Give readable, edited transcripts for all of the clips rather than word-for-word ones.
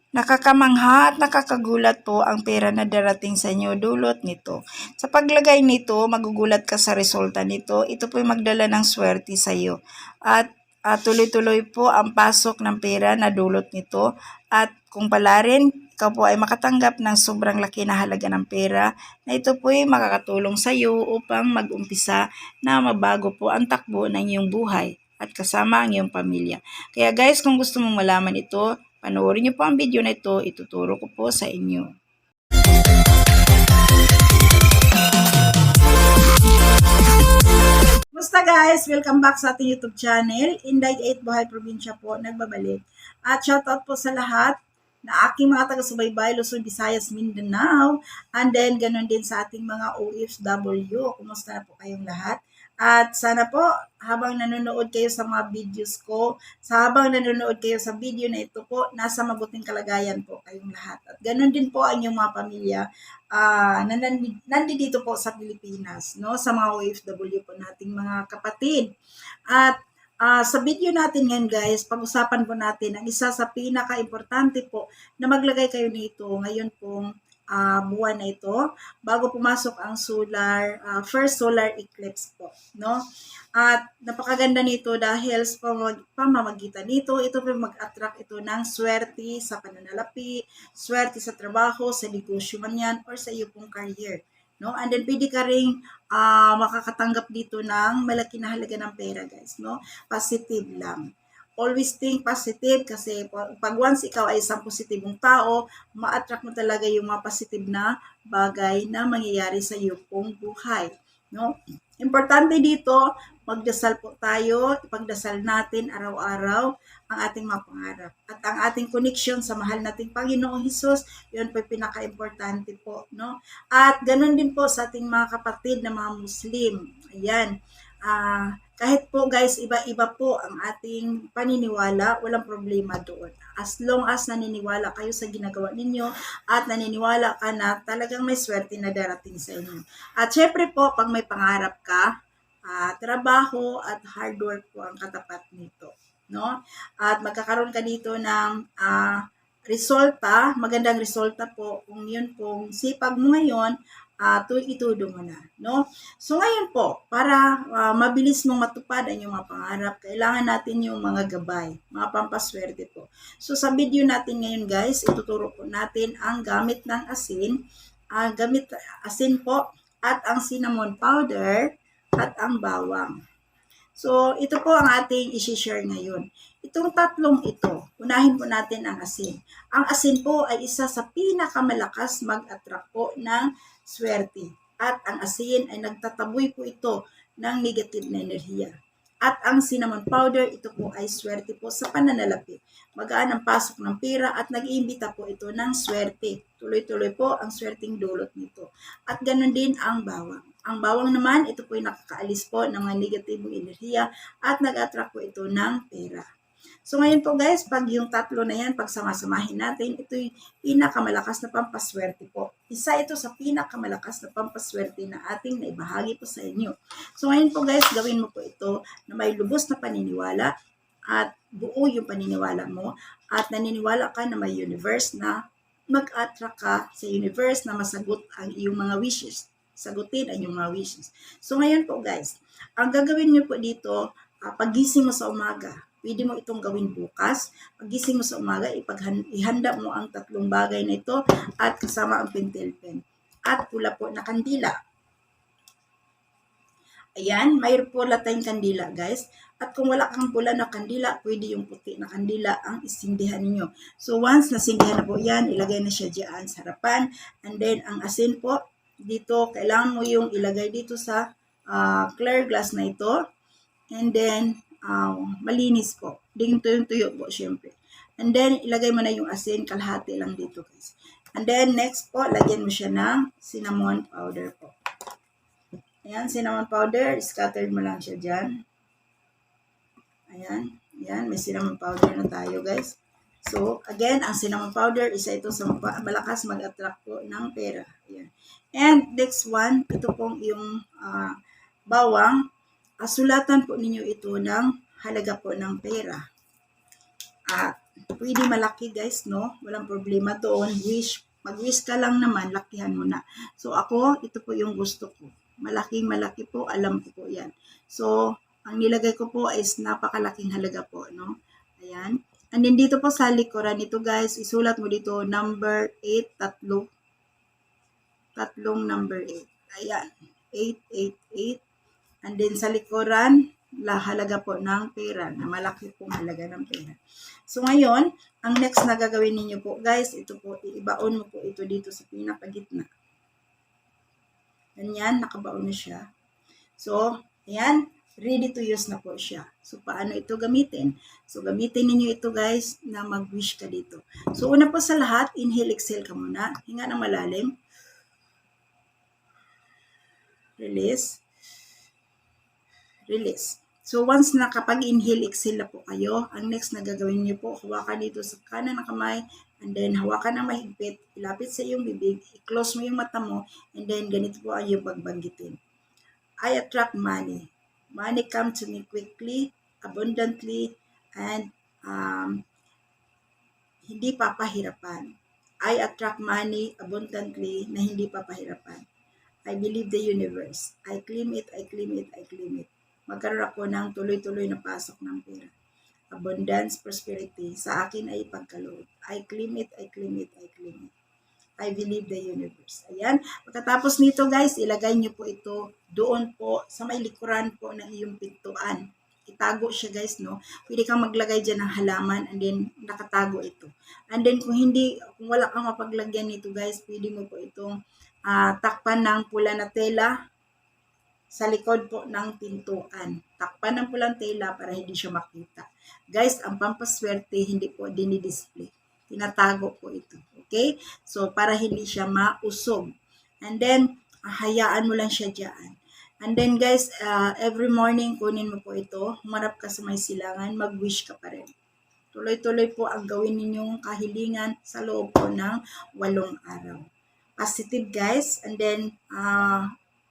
Nakakamangha at nakakagulat po ang pera na darating sa inyo dulot nito. Sa paglagay nito, magugulat ka sa resulta nito. Ito po ay magdala ng swerte sa iyo. At tuloy-tuloy po ang pasok ng pera na dulot nito. At kung pala rin, ikaw po ay makatanggap ng sobrang laki na halaga ng pera na ito po ay makakatulong sa iyo upang mag-umpisa na mabago po ang takbo ng iyong buhay at kasama ang iyong pamilya. Kaya guys, kung gusto mong malaman ito, panoorin niyo po ang video na ito, ituturo ko po sa inyo. Kumusta guys? Welcome back sa ating YouTube channel. Inday 8 Buhay Probinsya po, nagbabalik. At shoutout po sa lahat na aking mga taga-subaybay, Luzon, Visayas, Mindanao. And then, ganun din sa ating mga OFW. Kumusta na po kayong lahat? At sana po, habang nanonood kayo sa mga videos ko, habang nanonood kayo sa video na ito po, nasa mabuting kalagayan po kayong lahat. At ganun din po ang inyong mga pamilya na nandito po sa Pilipinas, no? Sa mga OFW po nating mga kapatid. At sa video natin ngayon guys, pag-usapan po natin ang isa sa pinaka-importante po na maglagay kayo nito ngayon pong buwan na ito bago pumasok ang first solar eclipse po, no? At napakaganda nito dahil sa pamamagitan nito, ito po mag-attract ito ng swerte sa pananalapi, swerte sa trabaho, sa negosyo man yan, or sa iyo pong career, no? And then pwede ka ring makakatanggap dito ng malaki na halaga ng pera guys, no? Positive lang. Always think positive kasi pag once ikaw ay isang positibong tao, ma-attract mo talaga yung mga positive na bagay na mangyayari sa iyo pong buhay, no? Importante dito, magdasal po tayo, ipagdasal natin araw-araw ang ating mga pangarap. At ang ating connection sa mahal nating Panginoong Hesus, yun po pinaka-importante po, no? At ganun din po sa ating mga kapatid na mga Muslim. Ayan. Kahit po guys, iba-iba po ang ating paniniwala, walang problema doon. As long as naniniwala kayo sa ginagawa ninyo at naniniwala ka na talagang may swerte na darating sa inyo. At syempre po, pag may pangarap ka, trabaho at hard work po ang katapat nito, no? At magkakaroon ka dito ng resulta, magandang resulta po kung yun pong sipag mo ngayon, itudo mo na, no? So ngayon po, para mabilis mong matupad ang iyong mga pangarap, kailangan natin yung mga gabay, mga pampaswerte po. So sa video natin ngayon guys, ituturo po natin ang gamit ng asin, gamit asin po, at ang cinnamon powder, at ang bawang. So ito po ang ating isi-share ngayon. Itong tatlong ito, unahin po natin ang asin. Ang asin po ay isa sa pinakamalakas mag-attract po ng swerte. At ang asin ay nagtataboy po ito ng negative na enerhiya. At ang cinnamon powder, ito po ay swerte po sa pananalapi. Magaan ang pasok ng pera at nag-iimbita po ito ng swerte. Tuloy-tuloy po ang swerteng dulot nito. At ganun din ang bawang. Ang bawang naman, ito po ay nakakaalis po ng mga negatibong enerhiya at nag-attract po ito ng pera. So ngayon po guys, pag yung tatlo na yan, pag samasamahin natin, ito'y pinakamalakas na pampaswerte po. Isa ito sa pinakamalakas na pampaswerte na ating naibahagi po sa inyo. So ngayon po guys, gawin mo po ito na may lubos na paniniwala at buo yung paniniwala mo at naniniwala ka na may universe na mag-attract ka sa universe na masagot ang iyong mga wishes. Sagutin ang iyong mga wishes. So ngayon po guys, ang gagawin niyo po dito, pagising mo sa umaga, pwede mo itong gawin bukas. Pagising mo sa umaga, ihanda mo ang tatlong bagay na ito at kasama ang pentel pen. At pula po na kandila. Ayan, mayroon po tayong kandila guys. At kung wala kang pula na kandila, pwede yung puti na kandila ang isindihan ninyo. So once nasindihan na po yan, ilagay na siya dyan sa harapan. And then ang asin po, dito, kailangan mo yung ilagay dito sa clear glass na ito. And then, malinis po. Ding tuyo po, syempre. And then, ilagay mo na yung asin, kalahati lang dito, guys. And then, next po, lagyan mo siya ng cinnamon powder po. Ayan, cinnamon powder, scattered mo lang siya dyan. Ayan, ayan, may cinnamon powder na tayo, guys. So, again, ang cinnamon powder, isa ito sa malakas mag-attract po ng pera. Ayan. And next one, ito pong yung bawang. Sulatan po ninyo ito ng halaga po ng pera. At pwede malaki guys, no? Walang problema doon. Mag-wish ka lang naman, lakihan mo na. So ako, ito po yung gusto ko. Malaking malaki po, alam ko po yan. So, ang nilagay ko po is napakalaking halaga po, no? Ayan. And then dito po sa likuran nito guys, isulat mo dito number 8, tatlong number 8. Ayan. 888. And then sa likuran, halaga po ng pera, na malaki pong halaga ng pera. So ngayon, ang next na gagawin ninyo po guys, ito po, ibaon mo po ito dito sa pinakagitna. Ganyan, nakabaon na siya. So, ayan, ready to use na po siya. So, paano ito gamitin? So, gamitin ninyo ito guys na mag-wish ka dito. So, una po sa lahat, inhale, exhale ka muna. Hinga ng malalim. Release. Release. So, once na kapag inhale, exhale na po kayo, ang next na gagawin niyo po, hawakan dito sa kanan ng kamay, and then hawakan ng mahigpit, ilapit sa iyong bibig, i-close mo yung mata mo, and then ganito po ang iyong pagbanggitin. I attract money. Money come to me quickly, abundantly, and hindi papahirapan. I attract money abundantly na hindi papahirapan. I believe the universe. I claim it, I claim it, I claim it. Magkaroon ako ng tuloy-tuloy na pasok ng pera. Abundance, prosperity, sa akin ay ipagkaloob. I claim it, I claim it, I claim it. I believe the universe. Ayan. Pagkatapos nito guys, ilagay niyo po ito doon po sa may likuran po ng iyong pintuan. Itago siya guys, no? Pwede kang maglagay dyan ng halaman and then nakatago ito. And then kung wala kang mapaglagyan nito guys, pwede mo po itong takpan ng pula na tela sa likod po ng pintuan. Takpan ng pulang tela para hindi siya makita. Guys, ang pampaswerte hindi po dinidisplay. Tinatago po ito. Okay? So, para hindi siya mausog. And then, hayaan mo lang siya dyan. And then guys, every morning kunin mo po ito. Humarap ka sa may silangan, mag-wish ka pa rin. Tuloy-tuloy po ang gawin ninyong kahilingan sa loob po ng 8 araw. Positive guys. And then,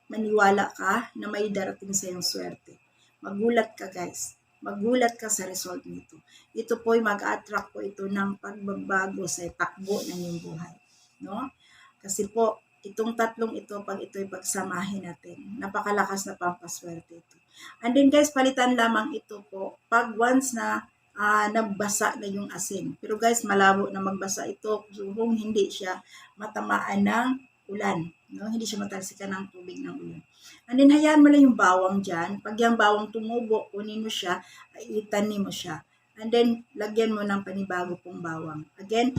maniwala ka na may darating sa iyong swerte. Magulat ka guys. Magulat ka sa result nito. Ito po ay mag-attract po ito ng pagbabago sa takbo ng iyong buhay. No? Kasi po, itong tatlong ito, pag ito ay pagsamahin natin, napakalakas na pampaswerte ito. And then guys, palitan lamang ito po pag once na nagbasa na yung asin. Pero guys, malabo na magbasa ito kung hindi siya matamaan ng ulan. No? Hindi siya matalsikan ng tubig ng ulan. And then, hayaan mo lang yung bawang dyan. Pag yung bawang tumubo, kunin mo siya, itanim mo siya. And then, lagyan mo ng panibago pong bawang. Again,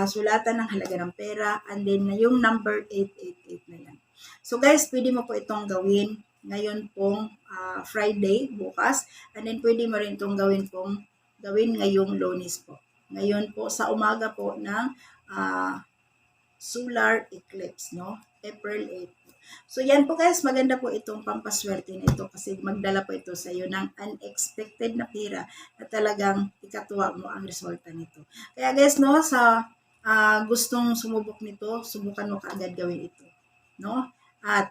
sulatan ng halaga ng pera. And then, yung number 888 na yan. So guys, pwede mo po itong gawin ngayon pong Friday, bukas. And then, pwede mo rin itong gawin ngayong Lunes po. Ngayon po, sa umaga po ng solar eclipse, no? April 8. So, yan po guys, maganda po itong pampaswerte na ito kasi magdala po ito sa iyo ng unexpected na pera na talagang ikatuwa mo ang resulta nito. Kaya guys, no, sa gustong sumubok nito, subukan mo kaagad gawin ito, no? At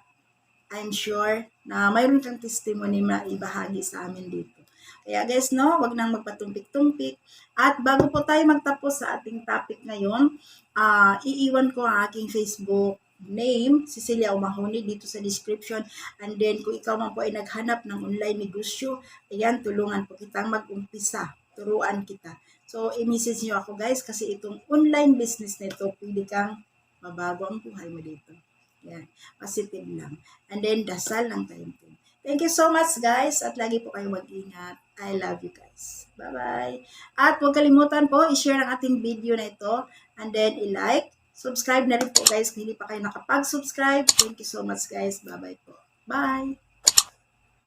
I'm sure na mayroon kang testimony na ibahagi sa amin dito. Kaya guys, no, wag nang magpatumpik-tumpik. At bago po tayo magtapos sa ating topic ngayon, iiwan ko ang aking Facebook name, Cecilia Umahoni, dito sa description. And then, kung ikaw man po ay naghanap ng online negosyo, ayan, tulungan po kitang mag-umpisa. Turuan kita. So, i-message nyo ako guys, kasi itong online business nito, pwede kang mabago ang buhay mo dito. Yan, positive lang. And then, dasal lang tayo. Thank you so much guys at lagi po kayo mag-ingat. I love you guys. Bye-bye. At huwag kalimutan po, i-share ang ating video na ito and then i-like. Subscribe na rin po guys kung hindi pa kayo nakapag-subscribe. Thank you so much guys. Bye-bye po. Bye!